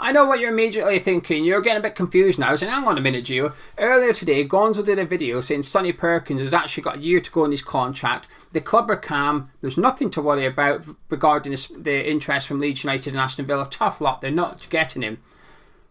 I know what you're immediately thinking. You're getting a bit confused now. Saying, hang on a minute, Gio. Earlier today, Gonzo did a video saying Sonny Perkins has actually got a year to go in his contract. The club are calm. There's nothing to worry about regarding the interest from Leeds United and Aston Villa. Tough luck. They're not getting him.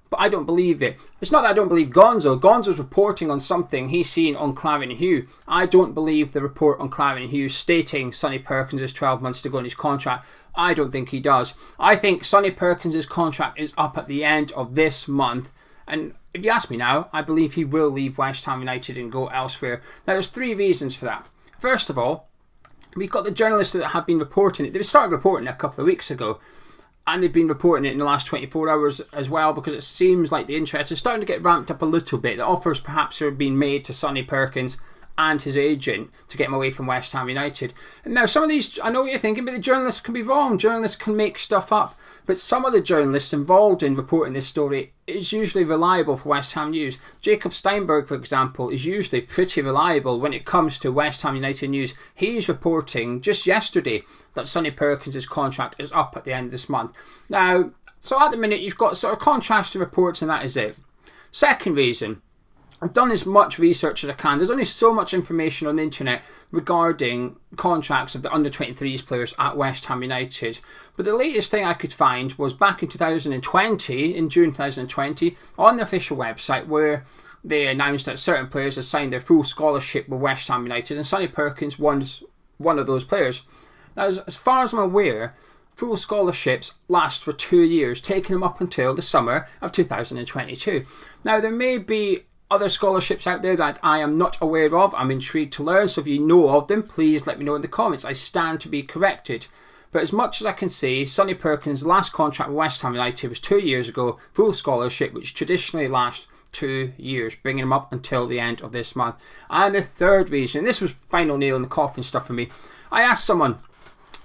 But I don't believe it. It's not that I don't believe Gonzo. Gonzo's reporting on something he's seen on Clarion Hugh. I don't believe the report on Clarion Hugh stating Sonny Perkins has 12 months to go in his contract. I don't think he does. I think Sonny Perkins' contract is up at the end of this month. And if you ask me now, I believe he will leave West Ham United and go elsewhere. Now, there's 3 reasons for that. First of all, we've got the journalists that have been reporting it. They started reporting it a couple of weeks ago. And they've been reporting it in the last 24 hours as well, because it seems like the interest is starting to get ramped up a little bit. The offers perhaps are being made to Sonny Perkins and his agent to get him away from West Ham United. And now some of these, I know what you're thinking, but the journalists can be wrong. Journalists can make stuff up. But some of the journalists involved in reporting this story is usually reliable for West Ham news. Jacob Steinberg, for example, is usually pretty reliable when it comes to West Ham United news. He is reporting just yesterday that Sonny Perkins' contract is up at the end of this month. Now, so at the minute you've got sort of contrasting reports and that is it. Second reason, I've done as much research as I can. There's only so much information on the internet regarding contracts of the under-23s players at West Ham United. But the latest thing I could find was back in 2020, in June 2020, on the official website where they announced that certain players had signed their full scholarship with West Ham United, and Sonny Perkins was one of those players. Now, as far as I'm aware, full scholarships last for 2 years, taking them up until the summer of 2022. Now, there may be other scholarships out there that I am not aware of. I'm intrigued to learn, so if you know of them, please let me know in the comments. I stand to be corrected. But as much as I can say, Sonny Perkins' last contract with West Ham United was 2 years ago, full scholarship, which traditionally lasts 2 years, bringing him up until the end of this month. And the third reason, this was final nail in the coffin stuff for me. I asked someone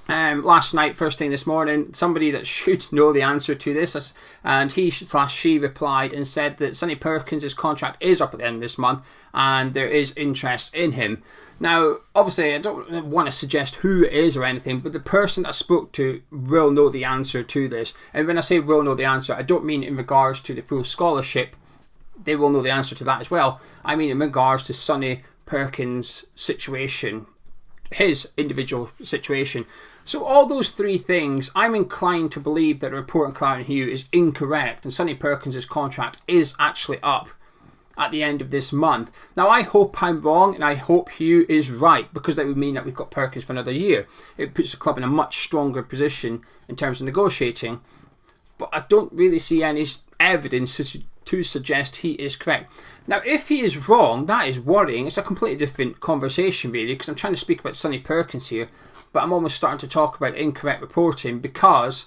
last night, first thing this morning, somebody that should know the answer to this, and he/she replied and said that Sonny Perkins' contract is up at the end of this month and there is interest in him. Now, obviously, I don't want to suggest who it is or anything, but the person I spoke to will know the answer to this. And when I say will know the answer, I don't mean in regards to the full scholarship. They will know the answer to that as well. I mean in regards to Sonny Perkins' situation, his individual situation. So all those 3 things, I'm inclined to believe that the report on Clarion Hugh is incorrect and Sonny Perkins' contract is actually up at the end of this month. Now, I hope I'm wrong and I hope Hugh is right, because that would mean that we've got Perkins for another year. It puts the club in a much stronger position in terms of negotiating, but I don't really see any evidence to suggest he is correct. Now, if he is wrong, that is worrying. It's a completely different conversation really, because I'm trying to speak about Sonny Perkins here, but I'm almost starting to talk about incorrect reporting, because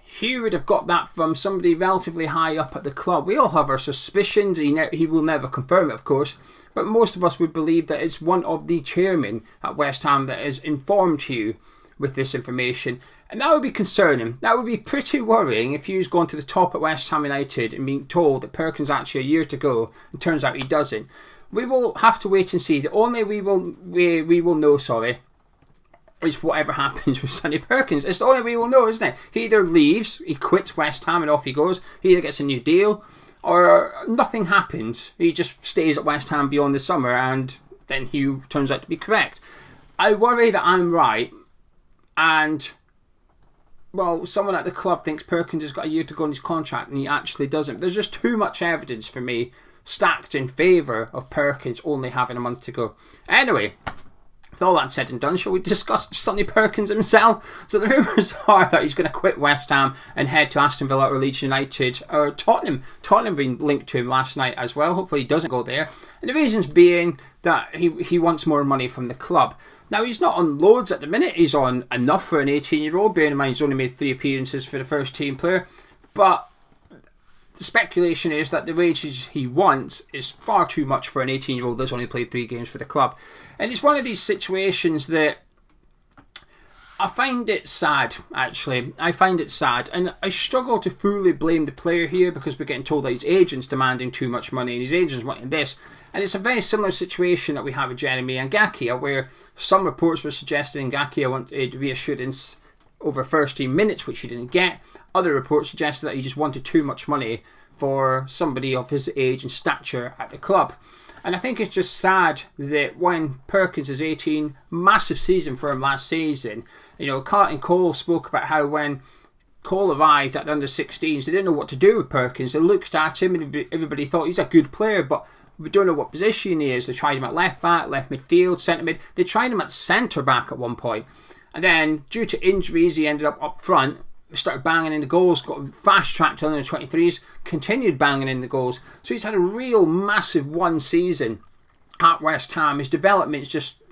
Hugh would have got that from somebody relatively high up at the club. We all have our suspicions. He will never confirm it, of course, but most of us would believe that it's one of the chairmen at West Ham that has informed Hugh with this information. And that would be concerning. That would be pretty worrying if Hugh's gone to the top at West Ham United and being told that Perkins actually a year to go, and turns out he doesn't. We will have to wait and see. The only we will know, is whatever happens with Sonny Perkins. It's the only we will know, isn't it? He either leaves, he quits West Ham and off he goes. He either gets a new deal, or nothing happens. He just stays at West Ham beyond the summer, and then Hugh turns out to be correct. I worry that I'm right, and well, someone at the club thinks Perkins has got a year to go on his contract and he actually doesn't. There's just too much evidence for me stacked in favour of Perkins only having a month to go. Anyway, with all that said and done, shall we discuss Sonny Perkins himself? So the rumours are that he's going to quit West Ham and head to Aston Villa or Leeds United or Tottenham. Tottenham being linked to him last night as well. Hopefully he doesn't go there. And the reasons being that he wants more money from the club. Now, he's not on loads at the minute. He's on enough for an 18-year-old. Bearing in mind he's only made 3 appearances for the first team player. But the speculation is that the wages he wants is far too much for an 18-year-old that's only played 3 games for the club. And it's one of these situations that I find it sad, actually. I find it sad. And I struggle to fully blame the player here, because we're getting told that his agent's demanding too much money and his agent's wanting this. And it's a very similar situation that we have with Jeremy Ngakia, where some reports were suggesting Ngakia wanted reassurance over first team minutes, which he didn't get. Other reports suggested that he just wanted too much money for somebody of his age and stature at the club. And I think it's just sad that when Perkins is 18, massive season for him last season. Carlton Cole spoke about how when Cole arrived at the under-16s, they didn't know what to do with Perkins. They looked at him and everybody thought he's a good player, but we don't know what position he is. They tried him at left back, left midfield, centre mid. They tried him at centre back at one point. And then, due to injuries, he ended up front, started banging in the goals, got fast-tracked to under 23s, continued banging in the goals. So he's had a real massive one season at West Ham. His development's just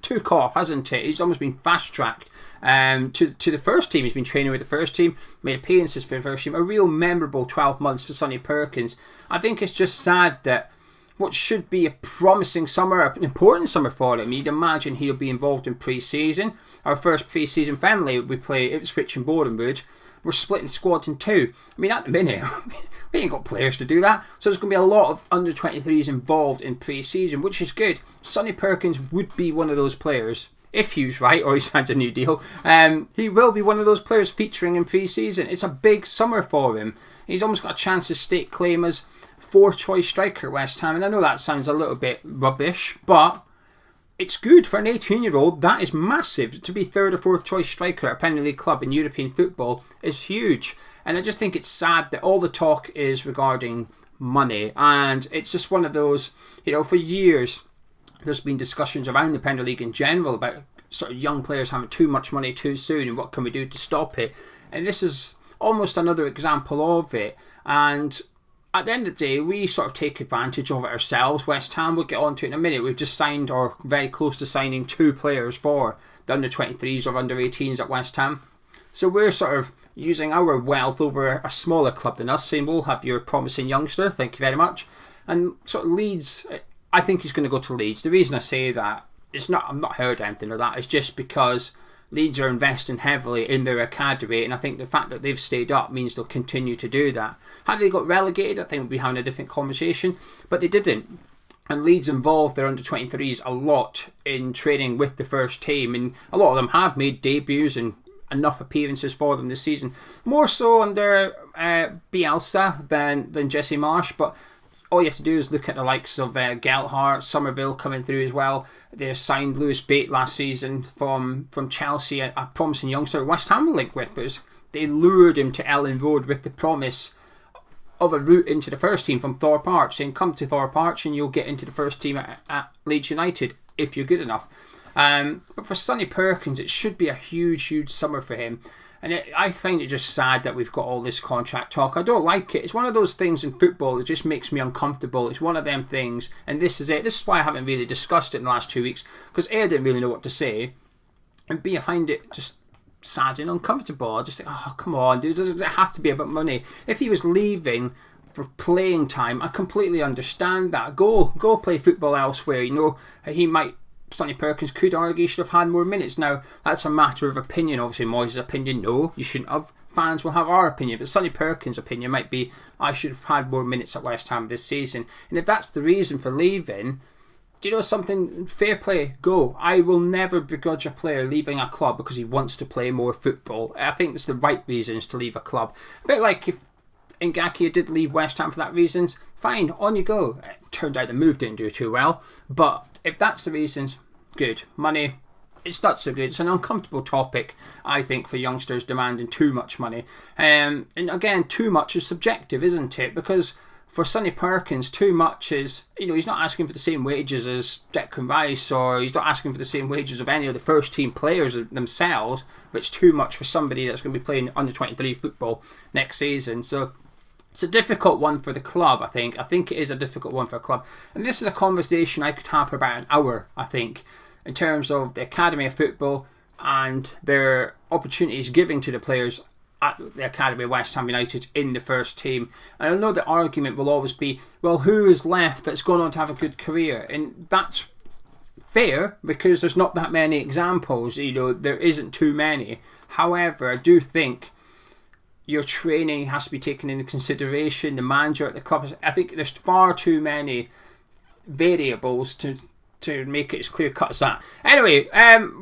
took off, hasn't it? He's almost been fast-tracked to the first team. He's been training with the first team, made appearances for the first team. A real memorable 12 months for Sonny Perkins. I think it's just sad that what should be a promising summer, an important summer for him, you'd imagine he'll be involved in pre-season. Our first pre-season friendly, we play Ipswich and Bournemouth. We're splitting squads in two. I mean, at the minute, we ain't got players to do that. So there's going to be a lot of under-23s involved in pre-season, which is good. Sonny Perkins would be one of those players, if Hugh's right, or he signs a new deal. He will be one of those players featuring in pre-season. It's a big summer for him. He's almost got a chance to stake claim as fourth choice striker at West Ham, and I know that sounds a little bit rubbish, but it's good for an 18-year-old. That is massive. To be third or fourth choice striker at a Premier League club in European football is huge, and I just think it's sad that all the talk is regarding money, and it's just one of those, for years there's been discussions around the Premier League in general about sort of young players having too much money too soon and what can we do to stop it, and this is almost another example of it. And at the end of the day, we sort of take advantage of it ourselves. West Ham, we'll get on to it in a minute. We've just signed, or very close to signing, 2 players for the under-23s or under-18s at West Ham. So we're sort of using our wealth over a smaller club than us, saying, we'll have your promising youngster, thank you very much. And sort of Leeds, I think he's going to go to Leeds. The reason I say that, I'm not heard anything of that, it's just because Leeds are investing heavily in their academy, and I think the fact that they've stayed up means they'll continue to do that. Had they got relegated, I think we'd be having a different conversation, but they didn't. And Leeds involved their under-23s a lot in training with the first team, and a lot of them have made debuts and enough appearances for them this season. More so under Bielsa than Jesse Marsch, but all you have to do is look at the likes of Gelhardt, Somerville coming through as well. They signed Lewis Bate last season from Chelsea, a promising youngster West Ham linked with, but they lured him to Ellen Road with the promise of a route into the first team from Thorpe Arch, saying come to Thorpe Arch and you'll get into the first team at Leeds United if you're good enough. But for Sonny Perkins, it should be a huge summer for him. And I find it just sad that we've got all this contract talk. I don't like it. It's one of those things in football that just makes me uncomfortable. It's one of them things, and this is it. This is why I haven't really discussed it in the last 2 weeks, because A, I didn't really know what to say, and B, I find it just sad and uncomfortable. I just think, oh, come on, dude, does it have to be about money? If he was leaving for playing time, I completely understand that. Go play football elsewhere. Sonny Perkins could argue he should have had more minutes. Now, that's a matter of opinion. Obviously, Moyes' opinion, no, you shouldn't have. Fans will have our opinion. But Sonny Perkins' opinion might be, I should have had more minutes at West Ham this season. And if that's the reason for leaving, do you know something? Fair play, go. I will never begrudge a player leaving a club because he wants to play more football. I think that's the right reasons to leave a club. A bit like if Ngakia did leave West Ham for that reasons, fine, on you go. It turned out the move didn't do too well, but if that's the reasons, good. Money, it's not so good. It's an uncomfortable topic, I think, for youngsters demanding too much money. And again, too much is subjective, isn't it? Because for Sonny Perkins, too much is, he's not asking for the same wages as Declan Rice, or he's not asking for the same wages of any of the first team players themselves, but it's too much for somebody that's going to be playing under 23 football next season. So it's a difficult one for the club, I think. I think it is a difficult one for a club. And this is a conversation I could have for about an hour, I think, in terms of the Academy of Football and their opportunities given to the players at the Academy of West Ham United in the first team. And I know the argument will always be, well, who is left that's gone on to have a good career? And that's fair, because there's not that many examples. There isn't too many. However, I do think your training has to be taken into consideration, the manager at the club. I think there's far too many variables to to make it as clear cut as that. Anyway,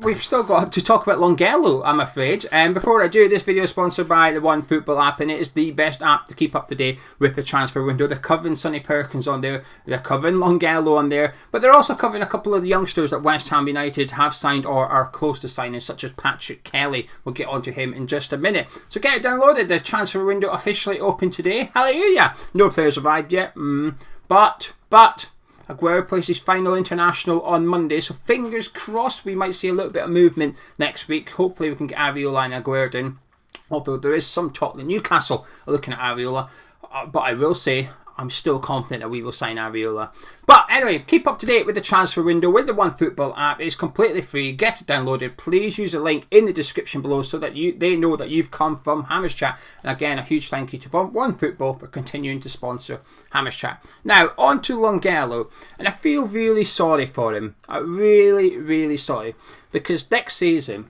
we've still got to talk about Longelo, I'm afraid. Before I do, this video is sponsored by the One Football app, and it is the best app to keep up to date with the transfer window. They're covering Sonny Perkins on there, they're covering Longelo on there, but they're also covering a couple of the youngsters that West Ham United have signed or are close to signing, such as Patrick Kelly. We'll get onto him in just a minute. So get it downloaded. The transfer window officially open today. Hallelujah! No players arrived yet, but Aguero plays his final international on Monday, so fingers crossed we might see a little bit of movement next week. Hopefully we can get Areola and Aguero in, although there is some talk that Newcastle are looking at Areola, but I will say I'm still confident that we will sign Areola. But anyway, keep up to date with the transfer window with the One Football app. It's completely free. Get it downloaded. Please use the link in the description below so that they know that you've come from Hammers Chat. And again, a huge thank you to One Football for continuing to sponsor Hammers Chat. Now, on to Longelo. And I feel really sorry for him. I'm really, really sorry. Because next season,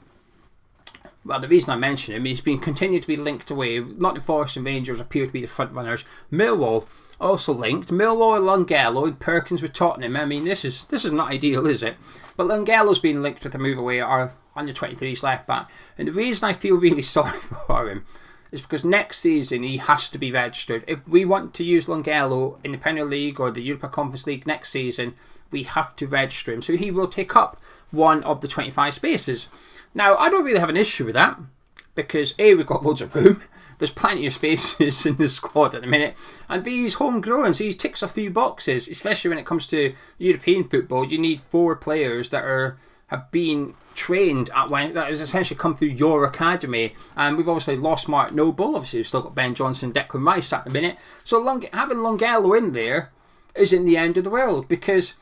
well, the reason I mention him, he's been continued to be linked away. Nottingham Forest and Rangers appear to be the front runners. Millwall also linked. Millwall and Longelo and Perkins with Tottenham. I mean, this is not ideal, is it? But Longelo's been linked with a move away at our under-23s left back. And the reason I feel really sorry for him is because next season he has to be registered. If we want to use Longelo in the Premier League or the Europa Conference League next season, we have to register him. So he will take up one of the 25 spaces. Now, I don't really have an issue with that because A, we've got loads of room. There's plenty of spaces in the squad at the minute. And B, he's homegrown, so he ticks a few boxes, especially when it comes to European football. You need 4 players that have been trained that has essentially come through your academy. And we've obviously lost Mark Noble. Obviously, we've still got Ben Johnson, Declan Rice at the minute. So having Longelo in there isn't the end of the world, because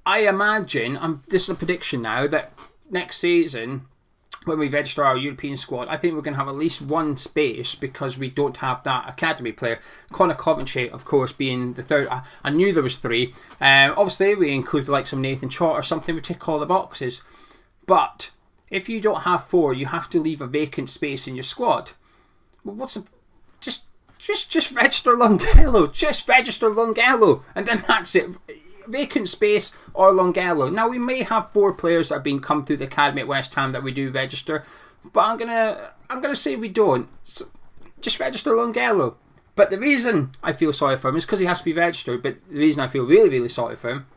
I imagine, this is a prediction now, that next season, when we register our European squad, I think we're going to have at least one space because we don't have that academy player. Connor Coventry, of course, being the third. I knew there was 3. Obviously, we include the likes of Nathan Trott or something. We tick all the boxes. But if you don't have 4, you have to leave a vacant space in your squad. Well, just register Longelo. Just register Longelo, and then that's it. Vacant space or Longelo. Now, we may have 4 players that have been come through the academy at West Ham that we do register, but I'm gonna say we don't. So just register Longelo. But the reason I feel sorry for him is because he has to be registered. But the reason I feel really, really sorry for him,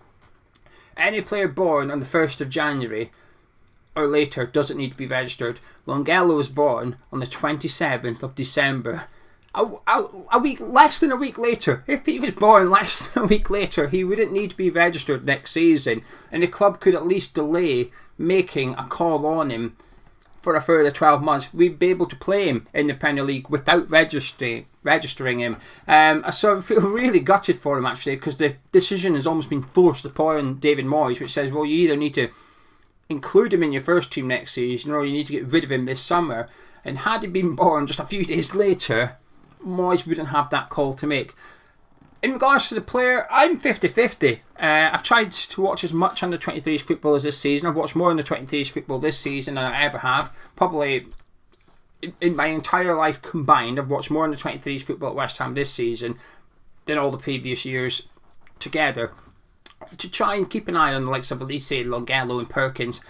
any player born on the 1st of January or later doesn't need to be registered. Longelo was born on the 27th of December. A week, less than a week later. If he was born less than a week later, he wouldn't need to be registered next season, and the club could at least delay making a call on him for a further 12 months. We'd be able to play him in the Premier League without registering him. So I feel really gutted for him, actually, because the decision has almost been forced upon David Moyes, which says, well, you either need to include him in your first team next season or you need to get rid of him this summer. And had he been born just a few days later, Moyes wouldn't have that call to make. In regards to the player, I'm 50-50. I've tried to watch as much under 23s football as this season. I've watched more under 23s football this season than I ever have. Probably in my entire life combined, I've watched more under 23s football at West Ham this season than all the previous years together. To try and keep an eye on the likes of Elise, Longelo and Perkins.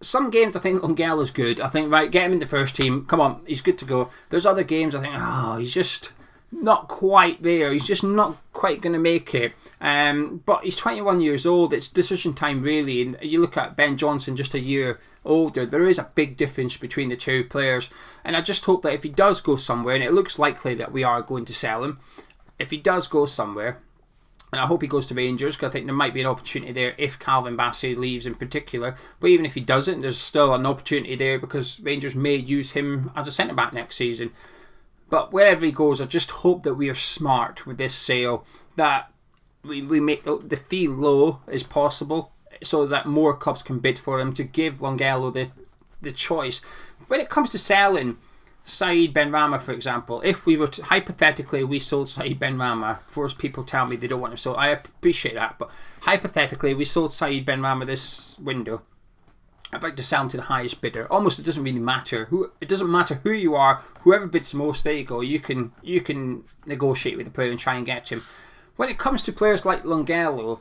Some games I think Longelo's good. I think, right, get him in the first team. Come on, he's good to go. There's other games I think, he's just not quite there. He's just not quite going to make it. But he's 21 years old. It's decision time, really. And you look at Ben Johnson, just a year older. There is a big difference between the 2 players. And I just hope that if he does go somewhere, and it looks likely that we are going to sell him, if he does go somewhere, and I hope he goes to Rangers, because I think there might be an opportunity there if Calvin Bassey leaves in particular. But even if he doesn't, there's still an opportunity there because Rangers may use him as a centre-back next season. But wherever he goes, I just hope that we are smart with this sale, that we make the fee low as possible so that more clubs can bid for him, to give Longelo the choice. When it comes to selling Saeed Benrahma, for example, if we were to, hypothetically, we sold Saeed Benrahma, of course people tell me they don't want him sold, I appreciate that, but hypothetically we sold Saeed Benrahma this window, I'd like to sell him to the highest bidder. Almost, it doesn't really matter it doesn't matter who you are, whoever bids the most, there you go, you can negotiate with the player and try and get him. When it comes to players like Longelo,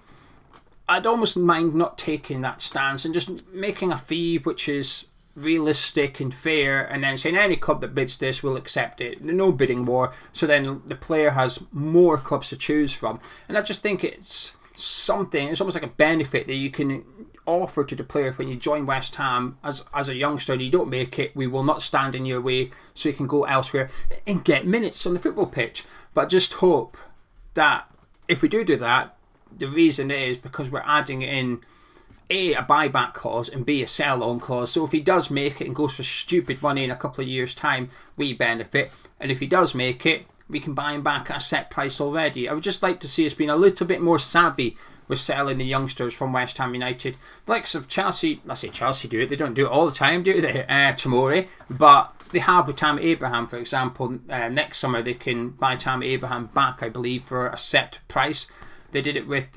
I'd almost mind not taking that stance and just making a fee which is realistic and fair, and then saying any club that bids this will accept it. No bidding war, so then the player has more clubs to choose from. And I just think it's something, it's almost like a benefit that you can offer to the player when you join West Ham as a youngster and you don't make it. We will not stand in your way, so you can go elsewhere and get minutes on the football pitch. But I just hope that if we do that, the reason is because we're adding in A, a buyback clause, and B, a sell-on clause. So if he does make it and goes for stupid money in a couple of years' time, we benefit. And if he does make it, we can buy him back at a set price already. I would just like to see us being a little bit more savvy with selling the youngsters from West Ham United. The likes of Chelsea, I say Chelsea do it, they don't do it all the time, do they? Tomori, but they have with Tammy Abraham, for example. Next summer they can buy Tammy Abraham back, I believe, for a set price. They did it with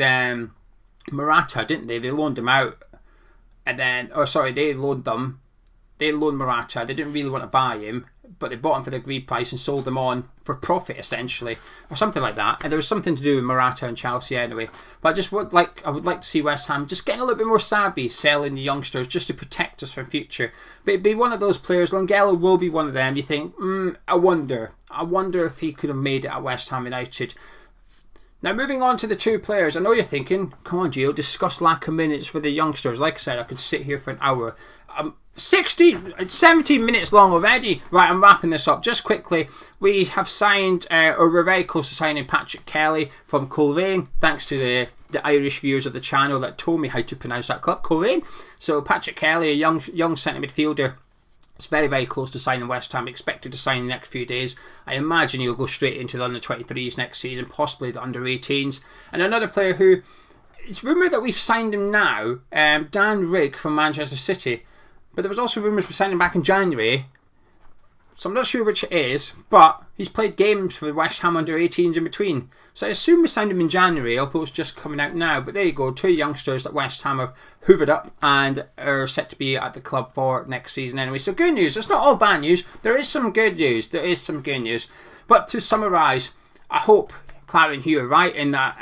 Morata, didn't they? They loaned him out, and then, they loaned Morata. They didn't really want to buy him, but they bought him for the agreed price and sold him on for profit, essentially, or something like that. And there was something to do with Morata and Chelsea anyway. But I would like to see West Ham just getting a little bit more savvy selling the youngsters just to protect us for future. But it'd be one of those players. Longelo will be one of them. You think, I wonder if he could have made it at West Ham United. Now, moving on to the two players, I know you're thinking, come on, Gio, discuss lack of minutes for the youngsters. Like I said, I could sit here for an hour. 17 minutes long already. Right, I'm wrapping this up. Just quickly, we have signed, or we're very close to signing Patrick Kelly from Coleraine, thanks to the Irish viewers of the channel that told me how to pronounce that club, Coleraine. So Patrick Kelly, a young centre midfielder, it's very, very close to signing West Ham. Expected to sign in the next few days. I imagine he'll go straight into the under-23s next season, possibly the under-18s. And another player who, it's rumoured that we've signed him now, Dan Rigge from Manchester City. But there was also rumours we signed him back in January. So I'm not sure which it is, but he's played games for West Ham under-18s in between. So I assume we signed him in January, although it's just coming out now. But there you go, two youngsters that West Ham have hoovered up and are set to be at the club for next season anyway. So good news. It's not all bad news. There is some good news. But to summarise, I hope Clary and Hugh are right in that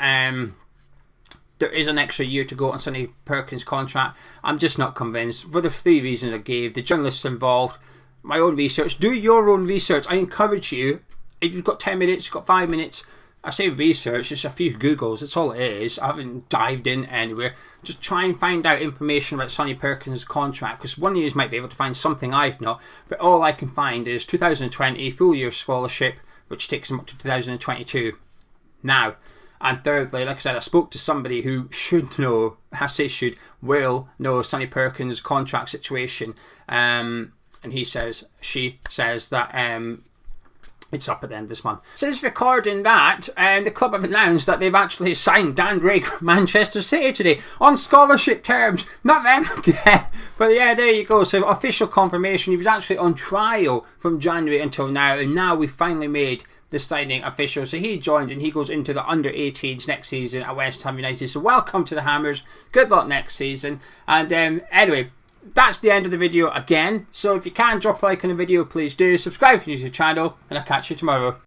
there is an extra year to go on Sonny Perkins' contract. I'm just not convinced for the three reasons I gave. The journalists involved, my own research. Do your own research. I encourage you. If you've got 10 minutes, you've got 5 minutes. I say research, just a few Googles. That's all it is. I haven't dived in anywhere. Just try and find out information about Sonny Perkins' contract, because one of you might be able to find something I've not. But all I can find is 2020 full year scholarship, which takes him up to 2022. Now, and thirdly, like I said, I spoke to somebody who should know, will know Sonny Perkins' contract situation. And she says that it's up at the end of this month. Since recording that, the club have announced that they've actually signed Dan Rigge from Manchester City today on scholarship terms. Not them again. But yeah, there you go. So official confirmation. He was actually on trial from January until now, and now we've finally made the signing official. So he joins and he goes into the under-18s next season at West Ham United. So welcome to the Hammers. Good luck next season. And anyway, that's the end of the video again. So if you can drop a like on the video, please do. Subscribe if you're new to the channel, and I'll catch you tomorrow.